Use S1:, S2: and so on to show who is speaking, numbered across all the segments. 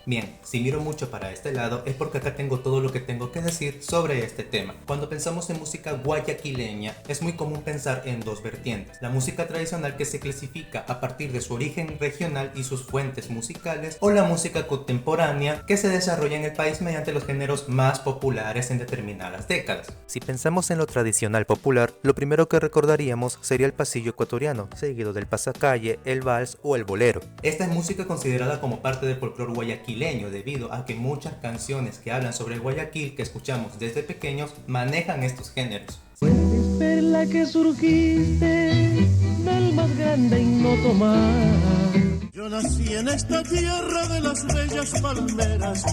S1: Bien, si miro mucho para este lado es porque acá tengo todo lo que tengo que decir sobre este tema. Cuando pensamos en música guayaquileña, es muy común pensar en dos vertientes: la música tradicional, que se clasifica a partir de su origen regional y sus fuentes musicales, o la música contemporánea, que se desarrolla en el país mediante los géneros más populares en determinadas décadas. Si pensamos en lo tradicional popular, lo primero que recordaríamos sería el pasillo ecuatoriano, seguido del pasacalle, el vals o el bolero. Esta es música considerada como parte del folclore guayaquileño debido a que muchas canciones que hablan sobre el Guayaquil que escuchamos desde pequeños manejan estos géneros.
S2: Puedes ver la que surgiste del más grande ignoto mar.
S3: Yo nací en esta tierra de las bellas palmeras.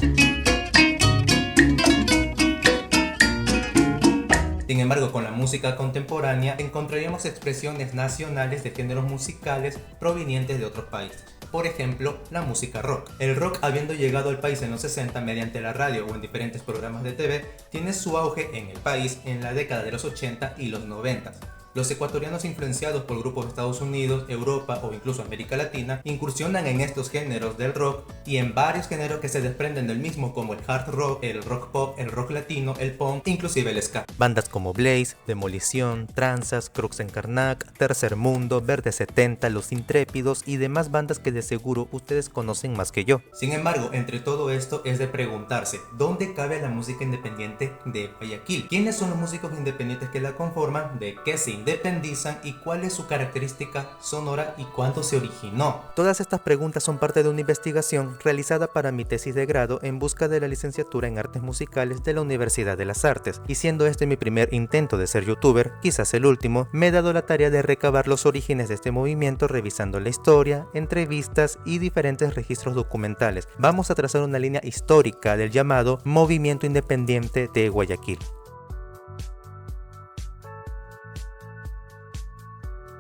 S1: Sin embargo, con la música contemporánea encontraríamos expresiones nacionales de géneros musicales provenientes de otros países. Por ejemplo, la música rock. El rock, habiendo llegado al país en los 60 mediante la radio o en diferentes programas de TV, tiene su auge en el país en la década de los 80 y los 90. Los ecuatorianos, influenciados por grupos de Estados Unidos, Europa o incluso América Latina, incursionan en estos géneros del rock y en varios géneros que se desprenden del mismo, como el hard rock, el rock pop, el rock latino, el punk, inclusive el ska. Bandas como Blaze, Demolición, Tranzas, Crux en Karnak, Tercer Mundo, Verde 70, Los Intrépidos y demás bandas que de seguro ustedes conocen más que yo. Sin embargo, entre todo esto es de preguntarse, ¿dónde cabe la música independiente de Guayaquil? ¿Quiénes son los músicos independientes que la conforman? ¿De qué se independizan y cuál es su característica sonora y cuándo se originó? Todas estas preguntas son parte de una investigación realizada para mi tesis de grado en busca de la licenciatura en Artes Musicales de la Universidad de las Artes, y siendo este mi primer intento de ser youtuber, quizás el último, me he dado la tarea de recabar los orígenes de este movimiento revisando la historia, entrevistas y diferentes registros documentales. Vamos a trazar una línea histórica del llamado Movimiento Independiente de Guayaquil.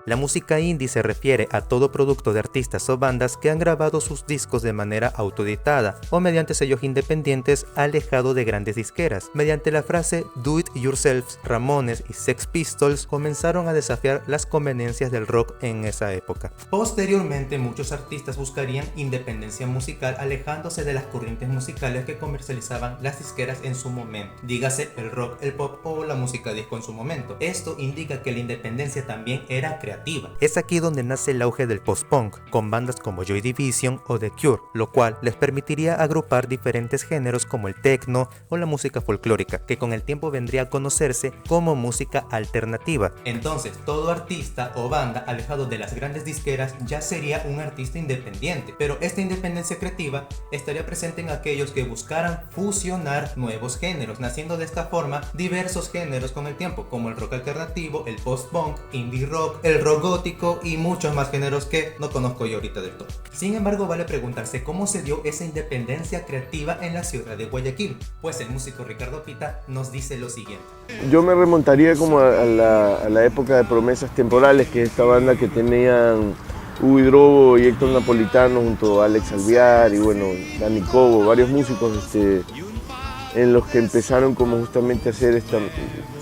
S1: La música indie se refiere a todo producto de artistas o bandas que han grabado sus discos de manera autoeditada o mediante sellos independientes alejado de grandes disqueras. Mediante la frase Do It Yourself, Ramones y Sex Pistols comenzaron a desafiar las conveniencias del rock en esa época. Posteriormente, muchos artistas buscarían independencia musical alejándose de las corrientes musicales que comercializaban las disqueras en su momento, dígase el rock, el pop o la música disco en su momento. Esto indica que la independencia también era creativa. Es aquí donde nace el auge del post-punk, con bandas como Joy Division o The Cure, lo cual les permitiría agrupar diferentes géneros como el techno o la música folclórica, que con el tiempo vendría a conocerse como música alternativa. Entonces, todo artista o banda alejado de las grandes disqueras ya sería un artista independiente, pero esta independencia creativa estaría presente en aquellos que buscaran fusionar nuevos géneros, naciendo de esta forma diversos géneros con el tiempo, como el rock alternativo, el post-punk, indie rock, el rock gótico y muchos más géneros que no conozco yo ahorita del todo. Sin embargo, vale preguntarse cómo se dio esa independencia creativa en la ciudad de Guayaquil. Pues el músico Ricardo Pita nos dice lo siguiente.
S4: Yo me remontaría como a la época de Promesas Temporales, que es esta banda que tenían Hugo Hidrobo y Héctor Napolitano junto a Alex Alvear y bueno, Dani Cobo, varios músicos en los que empezaron como justamente a hacer esta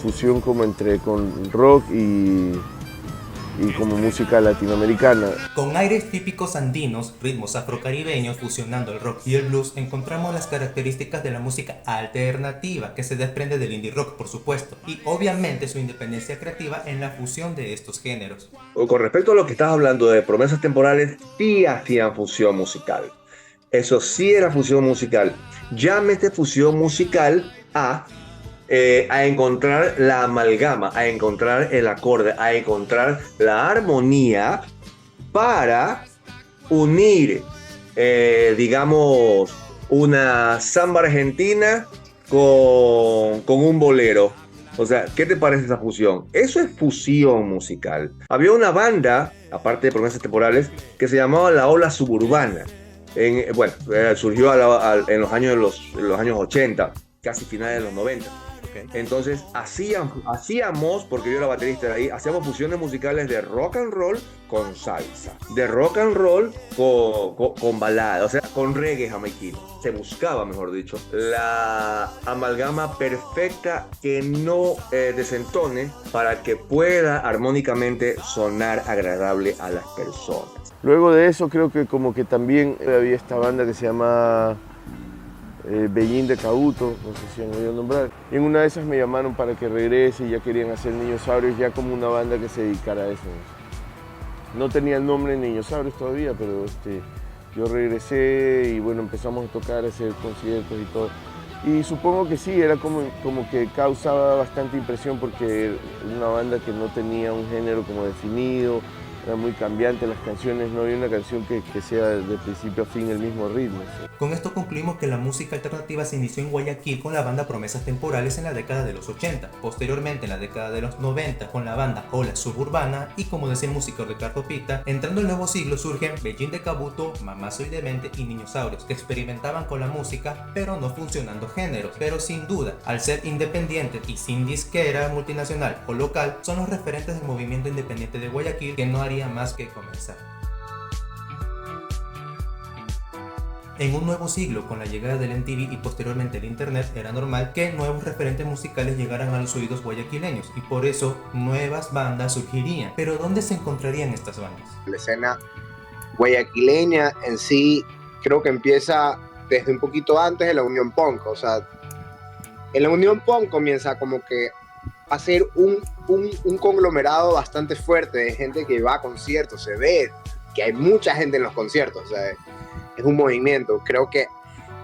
S4: fusión como entre con rock y como música latinoamericana.
S1: Con aires típicos andinos, ritmos afrocaribeños fusionando el rock y el blues, encontramos las características de la música alternativa que se desprende del indie rock, por supuesto, y obviamente su independencia creativa en la fusión de estos géneros.
S5: Con respecto a lo que estás hablando de Promesas Temporales, sí hacían fusión musical. Eso sí era fusión musical. Llámete fusión musical a encontrar la amalgama, a encontrar el acorde, a encontrar la armonía para unir, digamos, una samba argentina con un bolero. O sea, ¿qué te parece esa fusión? Eso es fusión musical. Había una banda, aparte de Promesas Temporales, que se llamaba La Ola Suburbana. Surgió en los años 80, casi finales de los 90. Entonces hacíamos, porque yo era baterista de ahí, hacíamos fusiones musicales de rock and roll con salsa, de rock and roll con balada, o sea, con reggae jamaiquino. Se buscaba, mejor dicho, la amalgama perfecta que no desentone para que pueda armónicamente sonar agradable a las personas.
S4: Luego de eso creo que como que también había esta banda que se llama Bellín de Cabuto, no sé si han oído nombrar. Y en una de esas me llamaron para que regrese y ya querían hacer Niñosaurios ya como una banda que se dedicara a eso. No tenía el nombre Niñosaurios todavía, pero yo regresé y bueno, empezamos a tocar, a hacer conciertos y todo. Y supongo que sí, era como que causaba bastante impresión porque era una banda que no tenía un género como definido, era muy cambiante las canciones, no había una canción que sea de principio a fin el mismo ritmo. ¿Sí?
S1: Con esto concluimos que la música alternativa se inició en Guayaquil con la banda Promesas Temporales en la década de los 80, posteriormente en la década de los 90 con la banda Ola Suburbana y, como decía el músico Ricardo Pita, entrando el nuevo siglo surgen Bellín de Cabuto, Mamá Soy Demente y Niñosaurios, que experimentaban con la música pero no funcionando géneros, pero sin duda, al ser independientes y sin disquera multinacional o local, son los referentes del movimiento independiente de Guayaquil que no haría más que comenzar. En un nuevo siglo, con la llegada del MTV y posteriormente el internet, era normal que nuevos referentes musicales llegaran a los oídos guayaquileños y por eso nuevas bandas surgirían. Pero ¿dónde se encontrarían estas bandas?
S6: La escena guayaquileña en sí creo que empieza desde un poquito antes de la Unión Punk, o sea, en la Unión Punk comienza como que a ser un conglomerado bastante fuerte de gente que va a conciertos, se ve que hay mucha gente en los conciertos, o sea, es un movimiento. Creo que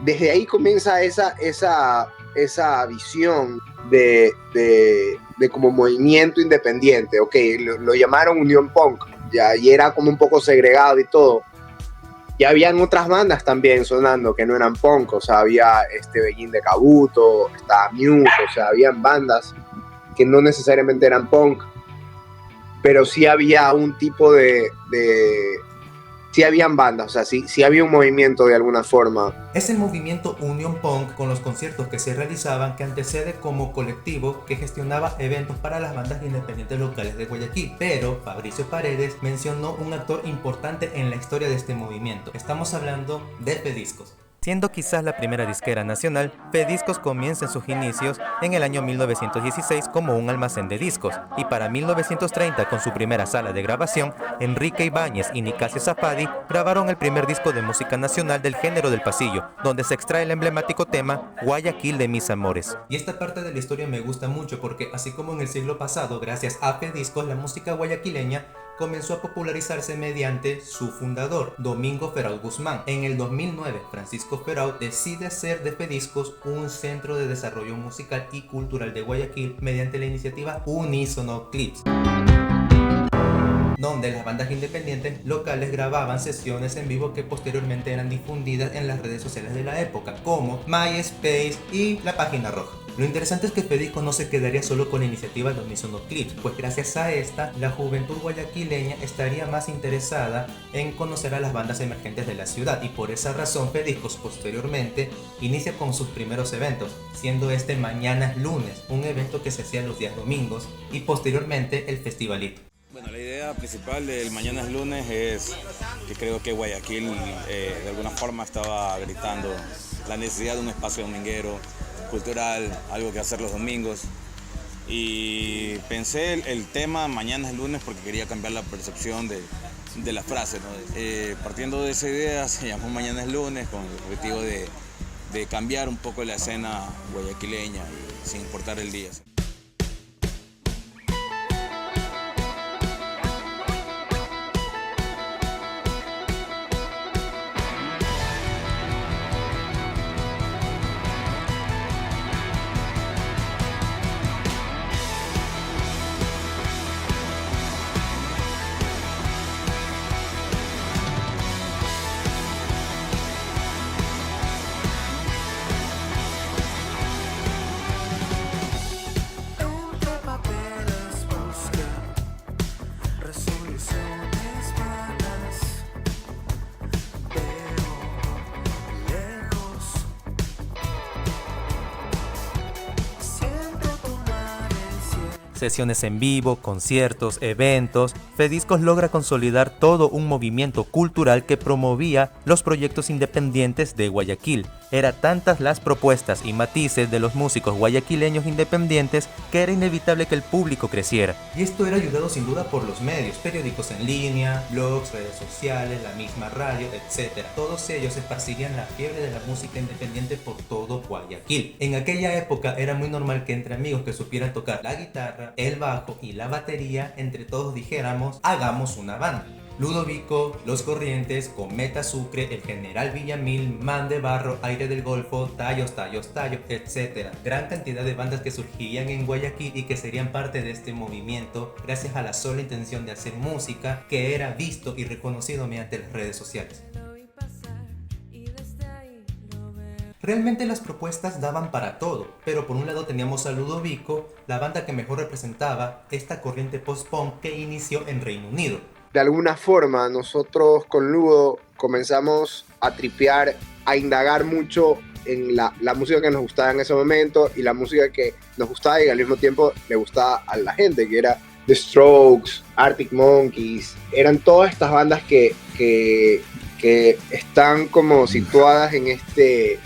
S6: desde ahí comienza esa visión de como movimiento independiente. Ok, lo llamaron Unión Punk, ya, y era como un poco segregado y todo. Ya habían otras bandas también sonando que no eran punk, o sea, había Bellín de Cabuto, estaba Muse, o sea, habían bandas que no necesariamente eran punk, pero sí había un tipo sí habían bandas, o sea, sí había un movimiento de alguna forma.
S1: Es el movimiento Unión Punk con los conciertos que se realizaban que antecede como colectivo que gestionaba eventos para las bandas independientes locales de Guayaquil, pero Fabricio Paredes mencionó un actor importante en la historia de este movimiento. Estamos hablando de Fediscos. Siendo quizás la primera disquera nacional, Fediscos comienza en sus inicios en el año 1916 como un almacén de discos, y para 1930 con su primera sala de grabación, Enrique Ibáñez y Nicasio Zafadi grabaron el primer disco de música nacional del género del pasillo, donde se extrae el emblemático tema Guayaquil de mis amores. Y esta parte de la historia me gusta mucho porque así como en el siglo pasado, gracias a Fediscos, la música guayaquileña comenzó a popularizarse mediante su fundador, Domingo Feraud Guzmán. En el 2009, Francisco Feraud decide hacer de Fediscos un centro de desarrollo musical y cultural de Guayaquil mediante la iniciativa Unísono Clips, donde las bandas independientes locales grababan sesiones en vivo que posteriormente eran difundidas en las redes sociales de la época, como MySpace y la Página Roja. Lo interesante es que Fediscos no se quedaría solo con la iniciativa de Unísono Clips, pues gracias a esta, la juventud guayaquileña estaría más interesada en conocer a las bandas emergentes de la ciudad, y por esa razón Fediscos posteriormente inicia con sus primeros eventos, siendo Mañanas Lunes, un evento que se hacía los días domingos, y posteriormente el Festivalito.
S7: Bueno, la idea principal del Mañanas Lunes es que creo que Guayaquil de alguna forma estaba gritando la necesidad de un espacio dominguero, cultural, algo que hacer los domingos, y pensé el tema Mañanas Lunes porque quería cambiar la percepción de la frase, ¿no? Partiendo de esa idea se llamó Mañanas Lunes con el objetivo de cambiar un poco la escena guayaquileña y sin importar el día.
S1: Sesiones en vivo, conciertos, eventos. Fediscos logra consolidar todo un movimiento cultural que promovía los proyectos independientes de Guayaquil. Eran tantas las propuestas y matices de los músicos guayaquileños independientes que era inevitable que el público creciera. Y esto era ayudado sin duda por los medios, periódicos en línea, blogs, redes sociales, la misma radio, etc. Todos ellos esparcirían la fiebre de la música independiente por todo Guayaquil. En aquella época era muy normal que entre amigos que supieran tocar la guitarra, el bajo y la batería, entre todos dijéramos, hagamos una banda. Ludovico, Los Corrientes, Cometa Sucre, El General Villamil, Man de Barro, Aire del Golfo, Tallos, etc. Gran cantidad de bandas que surgirían en Guayaquil y que serían parte de este movimiento gracias a la sola intención de hacer música que era visto y reconocido mediante las redes sociales. Realmente las propuestas daban para todo, pero por un lado teníamos a Ludovico, la banda que mejor representaba esta corriente post-punk que inició en Reino Unido.
S6: De alguna forma, nosotros con Ludo comenzamos a tripear, a indagar mucho en la música que nos gustaba en ese momento y la música que nos gustaba y al mismo tiempo le gustaba a la gente, que era The Strokes, Arctic Monkeys. Eran todas estas bandas que están como situadas en este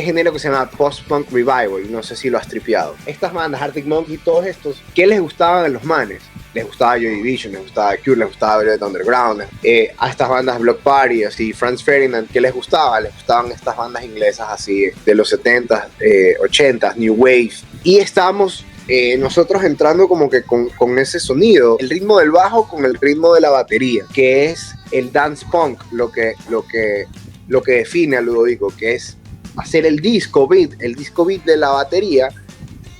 S6: género que se llama post-punk revival. No sé si lo has tripeado. Estas bandas, Arctic Monkeys y todos estos, ¿qué les gustaban a los manes? Les gustaba Joy Division, les gustaba Cure, les gustaba Velvet Underground. A estas bandas Block Party, así, Franz Ferdinand, ¿qué les gustaba? Les gustaban estas bandas inglesas así de los 70s, 80s, New Wave. Y estábamos nosotros entrando como que con ese sonido, el ritmo del bajo con el ritmo de la batería, que es el dance punk, lo que define a Ludovico, que es hacer el disco beat de la batería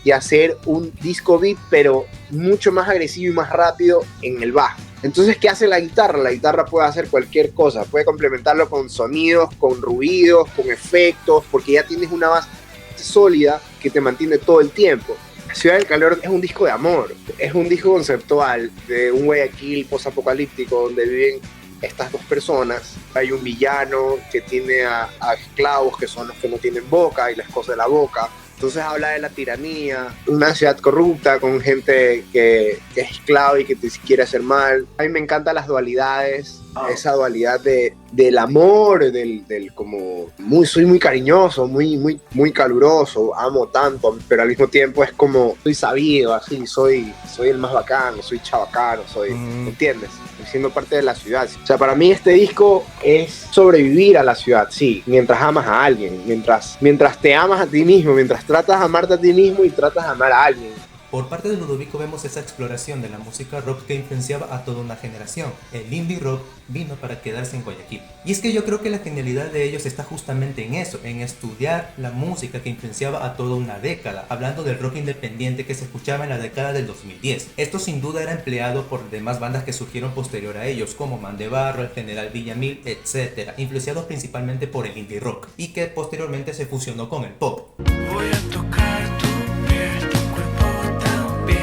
S6: y hacer un disco beat pero mucho más agresivo y más rápido en el bajo. Entonces, ¿qué hace la guitarra? La guitarra puede hacer cualquier cosa, puede complementarlo con sonidos, con ruidos, con efectos, porque ya tienes una base sólida que te mantiene todo el tiempo. Ciudad del Calor es un disco de amor, es un disco conceptual de un Guayaquil posapocalíptico donde viven estas dos personas. Hay un villano que tiene a esclavos que son los que no tienen boca y les cose la boca. Entonces habla de la tiranía, una ciudad corrupta con gente que es esclava y que te quiere hacer mal. A mí me encantan las dualidades, esa dualidad del amor, del como soy muy cariñoso, muy caluroso, amo tanto, pero al mismo tiempo es como soy sabido, así, soy el más bacano, soy chabacano, ¿entiendes? Siendo parte de la ciudad. O sea, para mí este disco es sobrevivir a la ciudad, sí, mientras amas a alguien, mientras te amas a ti mismo, mientras tratas de amarte a ti mismo y tratas de amar a alguien.
S1: Por parte de Ludovico vemos esa exploración de la música rock que influenciaba a toda una generación. El indie rock vino para quedarse en Guayaquil. Y es que yo creo que la genialidad de ellos está justamente en eso, en estudiar la música que influenciaba a toda una década, hablando del rock independiente que se escuchaba en la década del 2010. Esto sin duda era empleado por demás bandas que surgieron posterior a ellos, como Man de Barro, El General Villamil, etc., influenciados principalmente por el indie rock, y que posteriormente se fusionó con el pop.
S8: Voy a tocar tu piel, tu cuerpo también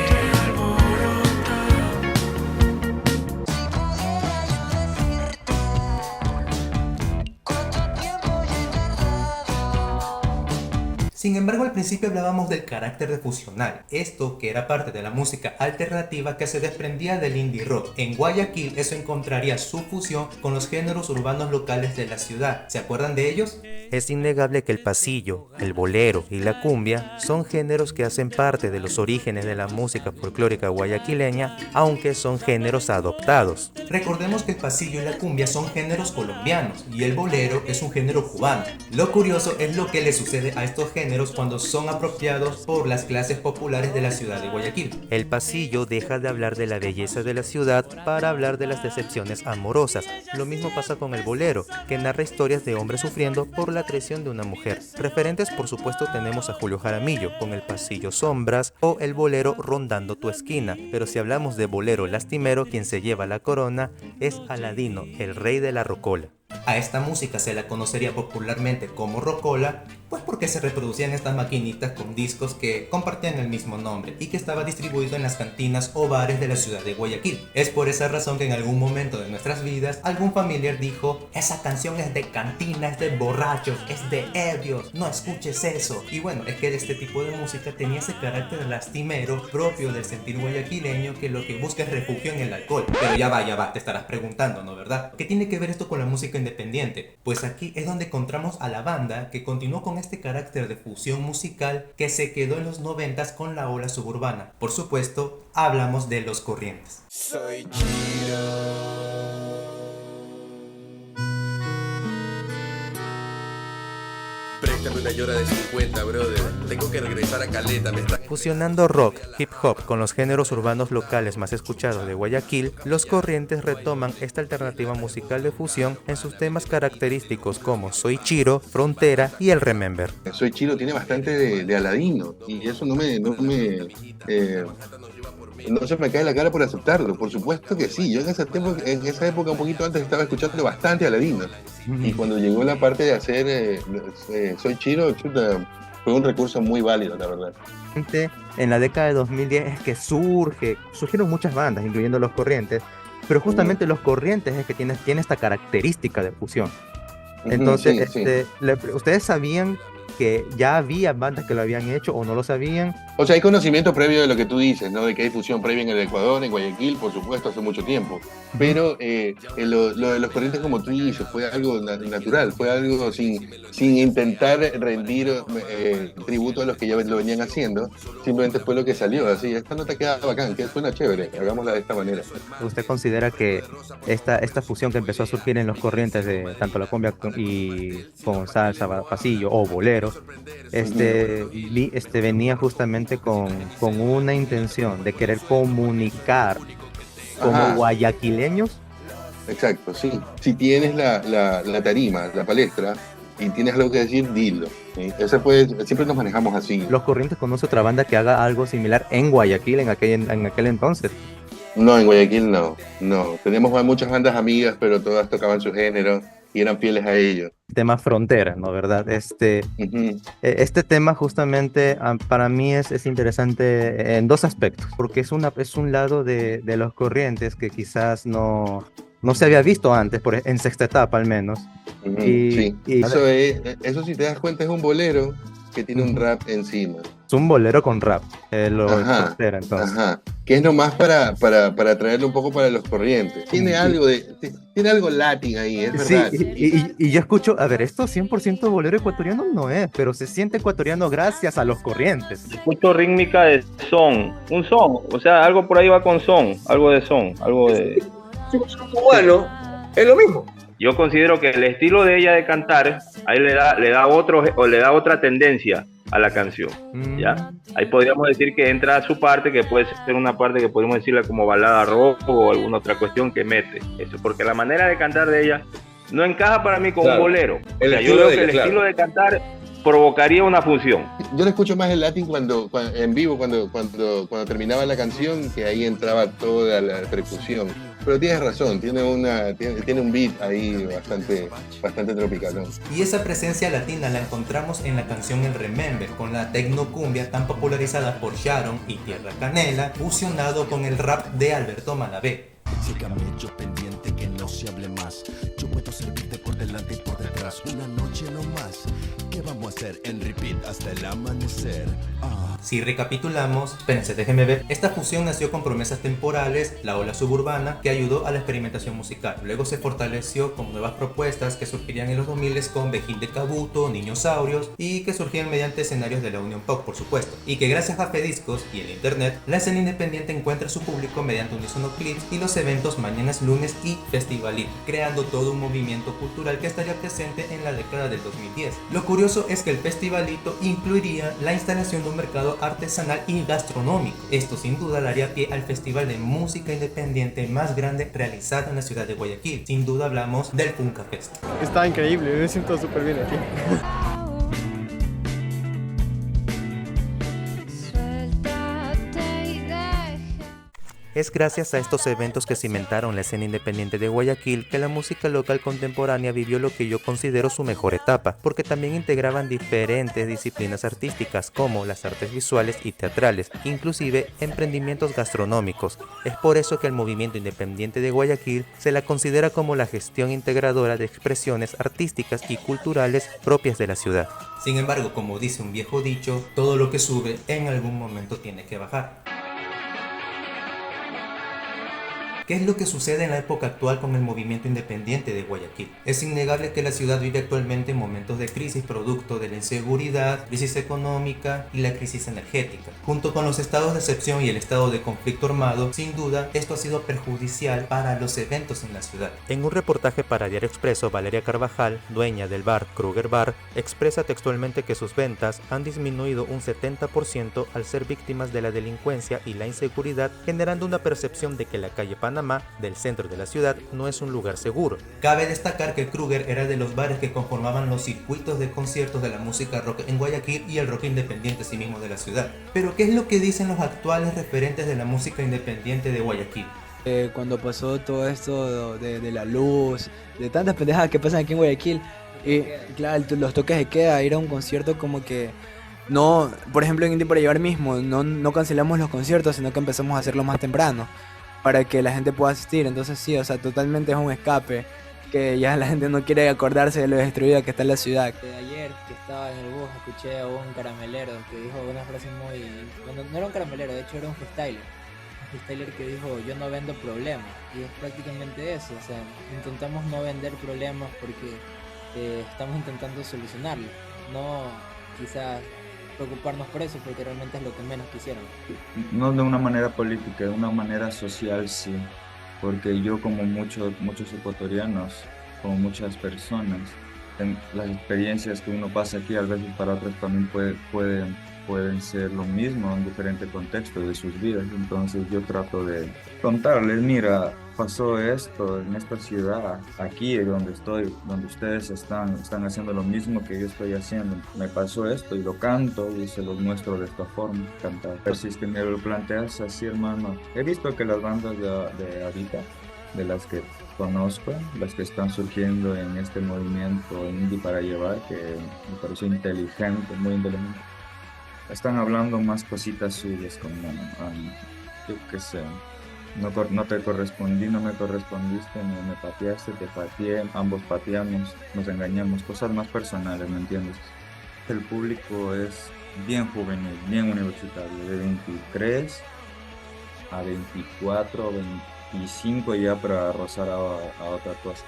S8: alborota.
S1: Sin embargo, al principio hablábamos del carácter de fusional, esto que era parte de la música alternativa que se desprendía del indie rock. En Guayaquil eso encontraría su fusión con los géneros urbanos locales de la ciudad. ¿Se acuerdan de ellos? Es innegable que el pasillo, el bolero y la cumbia son géneros que hacen parte de los orígenes de la música folclórica guayaquileña, aunque son géneros adoptados. Recordemos que el pasillo y la cumbia son géneros colombianos y el bolero es un género cubano. Lo curioso es lo que le sucede a estos géneros cuando son apropiados por las clases populares de la ciudad de Guayaquil. El pasillo deja de hablar de la belleza de la ciudad para hablar de las decepciones amorosas. Lo mismo pasa con el bolero, que narra historias de hombres sufriendo por la traición de una mujer. Referentes, por supuesto, tenemos a Julio Jaramillo con el pasillo Sombras o el bolero Rondando tu esquina. Pero si hablamos de bolero lastimero, quien se lleva la corona es Aladino, el rey de la rocola. A esta música se la conocería popularmente como rocola, pues porque se reproducían estas maquinitas con discos que compartían el mismo nombre y que estaba distribuido en las cantinas o bares de la ciudad de Guayaquil. Es por esa razón que en algún momento de nuestras vidas algún familiar dijo: esa canción es de cantina, es de borrachos, es de ebrios, no escuches eso. Y bueno, es que este tipo de música tenía ese carácter lastimero propio del sentir guayaquileño, que lo que busca es refugio en el alcohol. Pero ya va, te estarás preguntando, ¿no verdad? ¿Qué tiene que ver esto con la música independiente? Pues aquí es donde encontramos a la banda que continuó con este carácter de fusión musical que se quedó en los 90s con la ola suburbana. Por supuesto, hablamos de Los Corrientes.
S8: Soy Chiro.
S9: Préstame una llora de 50, brother. Tengo que regresar a Caleta, me está...
S1: Fusionando rock, hip hop con los géneros urbanos locales más escuchados de Guayaquil, Los Corrientes retoman esta alternativa musical de fusión en sus temas característicos como Soy Chiro, Frontera y El Remember.
S10: Soy Chiro tiene bastante de Aladino y eso no se me cae la cara por aceptarlo. Por supuesto que sí. Yo en esa época un poquito antes estaba escuchando bastante Aladino. Y cuando llegó la parte de hacer Soy Chiro, chuta, fue un recurso muy válido, la verdad.
S1: En la década de 2010 es que surgieron muchas bandas, incluyendo Los Corrientes, pero justamente Los Corrientes es que tiene esta característica de fusión. Entonces,
S10: sí.
S1: ¿Ustedes sabían que ya había bandas que lo habían hecho o no lo sabían?
S10: O sea, hay conocimiento previo de lo que tú dices, ¿no? De que hay fusión previa en el Ecuador, en Guayaquil, por supuesto, hace mucho tiempo. Pero lo de Los Corrientes, como tú dices, fue algo natural, fue algo sin intentar rendir tributo a los que ya lo venían haciendo. Simplemente fue lo que salió, así. Esta nota queda bacán, que suena chévere, hagámosla de esta manera.
S1: ¿Usted considera que esta fusión que empezó a surgir en Los Corrientes de tanto la cumbia y con salsa, pasillo o bolero, venía justamente con una intención de querer comunicar como guayaquileños?
S10: Exacto, sí. Si tienes la tarima, la palestra, y tienes algo que decir, dilo. ¿Sí? Siempre nos manejamos así.
S1: ¿Los Corrientes conoce otra banda que haga algo similar en Guayaquil en aquel entonces?
S10: No, en Guayaquil no. Tenemos muchas bandas amigas, pero todas tocaban su género y eran fieles a ellos.
S1: Tema Frontera, ¿no? ¿Verdad? Este tema justamente para mí es interesante en dos aspectos, porque es un lado de Los Corrientes que quizás no se había visto antes, en sexta etapa al menos.
S10: Eso si te das cuenta es un bolero que tiene un rap encima.
S1: Es un bolero con rap, Frontera, entonces.
S10: Que es nomás para traerlo un poco para Los Corrientes. Tiene algo latín ahí, es verdad.
S1: Y yo escucho, a ver, esto 100% bolero ecuatoriano no es, pero se siente ecuatoriano gracias a Los Corrientes.
S11: Escucho rítmica de un son, o sea, algo por ahí va con son, algo de son, algo de...
S5: Cubano, es lo mismo.
S11: Yo considero que el estilo de ella de cantar, ahí le da otra tendencia a la canción, ¿ya? Ahí podríamos decir que entra su parte, que puede ser una parte que podemos decirle como balada rock o alguna otra cuestión que mete eso, porque la manera de cantar de ella no encaja para mí con un bolero. O sea, yo veo que el estilo de cantar provocaría una función.
S10: Yo le escucho más el latín cuando en vivo, cuando terminaba la canción, que ahí entraba toda la percusión. Pero tienes razón, tiene un beat ahí bastante tropical, ¿no?
S1: Y esa presencia latina la encontramos en la canción El Remember, con la tecnocumbia tan popularizada por Sharon y Tierra Canela, fusionado con el rap de Alberto Malavé.
S3: Sígame yo pendiente que no se hable más. Yo puedo servirte por delante y por detrás. Una noche no más. ¿Qué vamos a hacer en repeat hasta el amanecer?
S1: Si recapitulamos, espérense, déjenme ver. Esta fusión nació con promesas temporales, la ola suburbana, que ayudó a la experimentación musical. Luego se fortaleció con nuevas propuestas que surgirían en los 2000 con Bejín de Cabuto, Niñosaurios, y que surgían mediante escenarios de la Unión Pop, por supuesto. Y que gracias a Fediscos y el internet, la escena independiente encuentra su público mediante Unisono Clips y los eventos Mañanas Lunes y Festivalito, creando todo un movimiento cultural que estaría presente en la década del 2010. Lo curioso es que el Festivalito incluiría la instalación de un mercado artesanal y gastronómico. Esto sin duda daría pie al festival de música independiente más grande realizado en la ciudad de Guayaquil. Sin duda hablamos del Punca Fest.
S12: Está increíble, me siento súper bien aquí.
S1: Es gracias a estos eventos que cimentaron la escena independiente de Guayaquil que la música local contemporánea vivió lo que yo considero su mejor etapa, porque también integraban diferentes disciplinas artísticas como las artes visuales y teatrales, inclusive emprendimientos gastronómicos. Es por eso que el movimiento independiente de Guayaquil se la considera como la gestión integradora de expresiones artísticas y culturales propias de la ciudad. Sin embargo, como dice un viejo dicho, todo lo que sube en algún momento tiene que bajar. ¿Qué es lo que sucede en la época actual con el movimiento independiente de Guayaquil? Es innegable que la ciudad vive actualmente en momentos de crisis producto de la inseguridad, crisis económica y la crisis energética. Junto con los estados de excepción y el estado de conflicto armado, sin duda, esto ha sido perjudicial para los eventos en la ciudad. En un reportaje para Diario Expreso, Valeria Carvajal, dueña del bar Kruger Bar, expresa textualmente que sus ventas han disminuido un 70% al ser víctimas de la delincuencia y la inseguridad, generando una percepción de que la calle Panamá del centro de la ciudad no es un lugar seguro. Cabe destacar que el Kruger era de los bares que conformaban los circuitos de conciertos de la música rock en Guayaquil y el rock independiente sí mismo de la ciudad. Pero ¿qué es lo que dicen los actuales referentes de la música independiente de Guayaquil?
S13: Cuando pasó todo esto de la luz, de tantas pendejadas que pasan aquí en Guayaquil, y claro, los toques de queda, ir a un concierto como que no, por ejemplo en Indie para Llevar mismo, no cancelamos los conciertos, sino que empezamos a hacerlo más temprano para que la gente pueda asistir. Entonces sí, o sea, totalmente es un escape, que ya la gente no quiere acordarse de lo destruida que está la ciudad.
S14: Ayer que estaba en el bus escuché a un caramelero que dijo una frase muy... Bueno, no era un caramelero, de hecho era un freestyler. Un freestyler que dijo, yo no vendo problemas. Y es prácticamente eso, o sea, intentamos no vender problemas porque estamos intentando solucionarlos. No quizás preocuparnos por eso, porque realmente es lo que menos quisieron.
S15: No de una manera política, de una manera social sí, porque yo como muchos ecuatorianos, como muchas personas, las experiencias que uno pasa aquí a veces para otros también pueden ser lo mismo en diferentes contextos de sus vidas. Entonces yo trato de contarles, mira, pasó esto en esta ciudad, aquí donde estoy, donde ustedes están haciendo lo mismo que yo estoy haciendo. Me pasó esto y lo canto y se los muestro de esta forma, cantar. Pero si es que me lo planteas así, hermano, he visto que las bandas de ahorita, de las que conozco, las que están surgiendo en este movimiento Indie para Llevar, que me pareció inteligente, muy inteligente, están hablando más cositas suyas como, yo qué sé, no te correspondí, no me correspondiste, no me pateaste, te pateé, ambos pateamos, nos engañamos, cosas más personales, ¿me entiendes? El público es bien juvenil, bien universitario, de 23 a 24, 25 ya para rozar a otra cosa.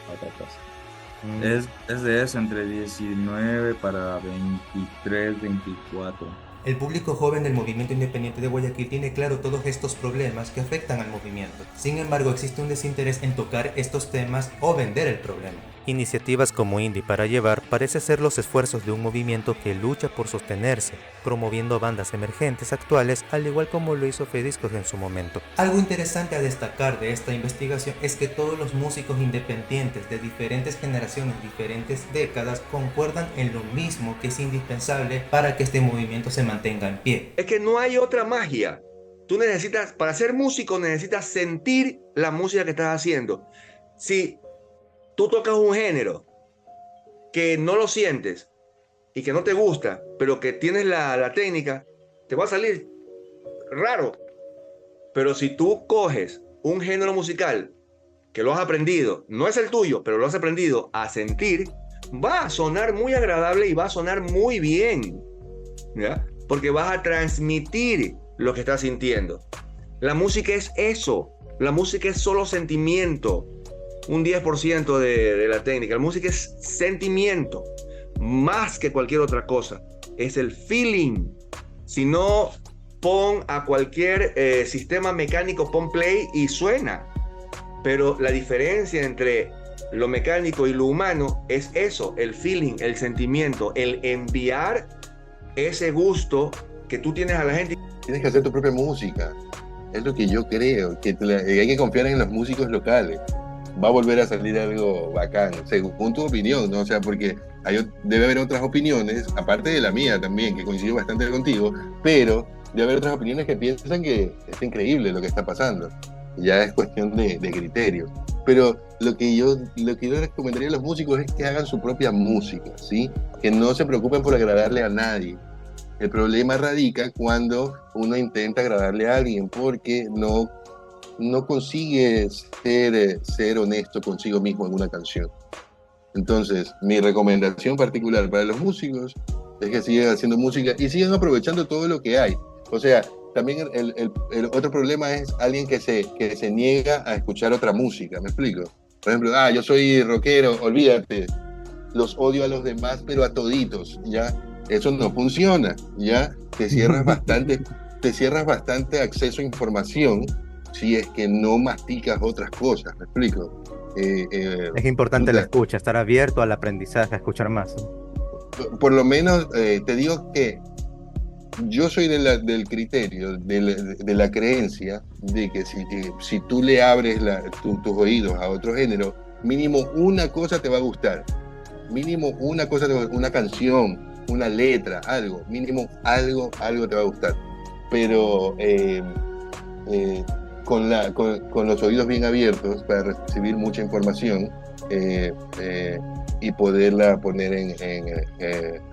S15: Es de eso, entre 19 para 23, 24.
S1: El público joven del movimiento independiente de Guayaquil tiene claro todos estos problemas que afectan al movimiento. Sin embargo, existe un desinterés en tocar estos temas o vender el problema. Iniciativas como Indie para Llevar parece ser los esfuerzos de un movimiento que lucha por sostenerse, promoviendo bandas emergentes actuales, al igual como lo hizo Fediscos en su momento. Algo interesante a destacar de esta investigación es que todos los músicos independientes de diferentes generaciones, diferentes décadas, concuerdan en lo mismo, que es indispensable para que este movimiento se mantenga en pie.
S5: Es que no hay otra magia. Tú necesitas, para ser músico, necesitas sentir la música que estás haciendo. Si tú tocas un género que no lo sientes y que no te gusta, pero que tienes la técnica, te va a salir raro. Pero si tú coges un género musical que lo has aprendido, no es el tuyo, pero lo has aprendido a sentir, va a sonar muy agradable y va a sonar muy bien, ¿ya? Porque vas a transmitir lo que estás sintiendo. La música es eso. La música es solo sentimiento. Un 10% de la técnica. La música es sentimiento. Más que cualquier otra cosa. Es el feeling. Si no, pon a cualquier sistema mecánico, pon play y suena. Pero la diferencia entre lo mecánico y lo humano es eso. El feeling, el sentimiento. El enviar ese gusto que tú tienes a la gente.
S10: Tienes que hacer tu propia música. Es lo que yo creo, que hay que confiar en los músicos locales. Va a volver a salir algo bacán, según tu opinión, ¿no? O sea, porque debe haber otras opiniones, aparte de la mía también, que coincido bastante contigo, pero debe haber otras opiniones que piensan que es increíble lo que está pasando. Ya es cuestión de criterio. Pero lo que yo les recomendaría a los músicos es que hagan su propia música, ¿sí? Que no se preocupen por agradarle a nadie. El problema radica cuando uno intenta agradarle a alguien porque no consigue ser honesto consigo mismo en una canción. Entonces, mi recomendación particular para los músicos es que sigan haciendo música y sigan aprovechando todo lo que hay. O sea, también el otro problema es alguien que se niega a escuchar otra música, ¿me explico? Por ejemplo, yo soy rockero, olvídate, los odio a los demás, pero a toditos, ¿ya? Eso no funciona, ¿ya? Te cierras bastante acceso a información si es que no masticas otras cosas, ¿me explico?
S1: Es importante la escucha, estar abierto al aprendizaje, a escuchar más.
S10: Por lo menos te digo que yo soy del criterio, de la creencia de que si tú le abres tus oídos a otro género, mínimo una cosa te va a gustar. Mínimo una cosa, una canción, una letra, algo. Mínimo algo te va a gustar. Pero con los oídos bien abiertos para recibir mucha información y poderla poner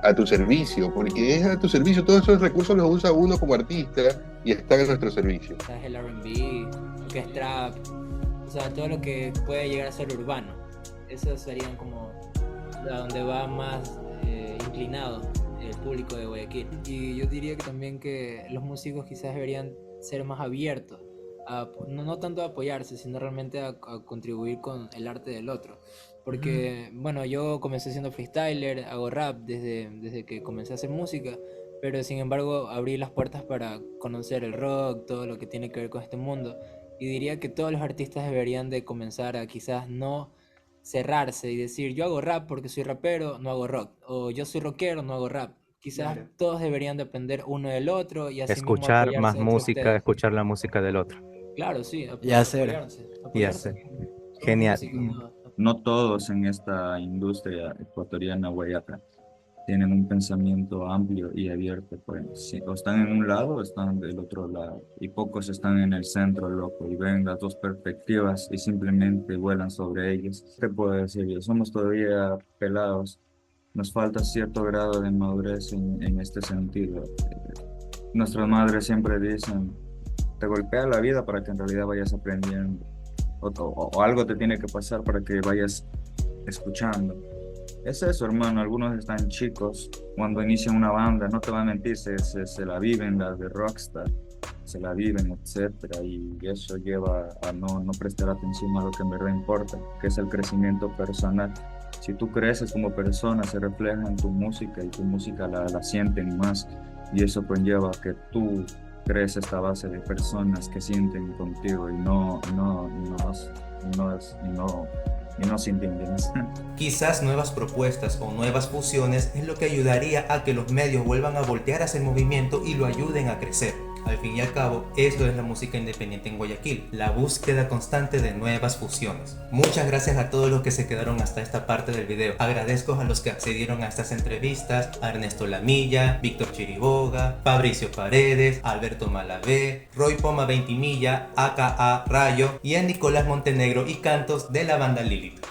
S10: a tu servicio, porque es a tu servicio, todos esos recursos los usa uno como artista y están a nuestro servicio.
S14: El R&B, lo que es trap, o sea, todo lo que puede llegar a ser urbano, esos serían como a donde va más inclinado el público de Guayaquil. Y yo diría que también que los músicos quizás deberían ser más abiertos, no tanto a apoyarse, sino realmente a contribuir con el arte del otro. Porque, bueno, yo comencé siendo freestyler, hago rap desde que comencé a hacer música, pero sin embargo abrí las puertas para conocer el rock, todo lo que tiene que ver con este mundo. Y diría que todos los artistas deberían de comenzar a quizás no cerrarse y decir, yo hago rap porque soy rapero, no hago rock. O yo soy rockero, no hago rap. Quizás todos deberían de aprender uno del otro y así
S1: escuchar más música, escuchar la música del otro.
S14: Claro, sí.
S13: Y hacer.
S1: Genial.
S15: No todos en esta industria ecuatoriana guayaca tienen un pensamiento amplio y abierto. Pues, o están en un lado o están del otro lado. Y pocos están en el centro, loco, y ven las dos perspectivas y simplemente vuelan sobre ellas. ¿Qué puedo decir yo? Somos todavía pelados. Nos falta cierto grado de madurez en este sentido. Nuestras madres siempre dicen, te golpea la vida para que en realidad vayas aprendiendo. O algo te tiene que pasar para que vayas escuchando. Es eso, hermano. Algunos están chicos cuando inician una banda, no te van a mentir, se la viven, las de rockstar, se la viven, etcétera, y eso lleva a no prestar atención a lo que en verdad importa, que es el crecimiento personal. Si tú creces como persona, se refleja en tu música y tu música la sienten más, y eso conlleva que tú crees esta base de personas que sienten contigo y no se entienden.
S1: Quizás nuevas propuestas o nuevas fusiones es lo que ayudaría a que los medios vuelvan a voltear hacia el movimiento y lo ayuden a crecer. Al fin y al cabo, esto es la música independiente en Guayaquil, la búsqueda constante de nuevas fusiones. Muchas gracias a todos los que se quedaron hasta esta parte del video. Agradezco a los que accedieron a estas entrevistas, a Ernesto Lamilla, Víctor Chiriboga, Fabricio Paredes, Alberto Malavé, Roy Poma Ventimilla, aka Rayo y a Nicolás Montenegro y Cantos de la banda Lilith.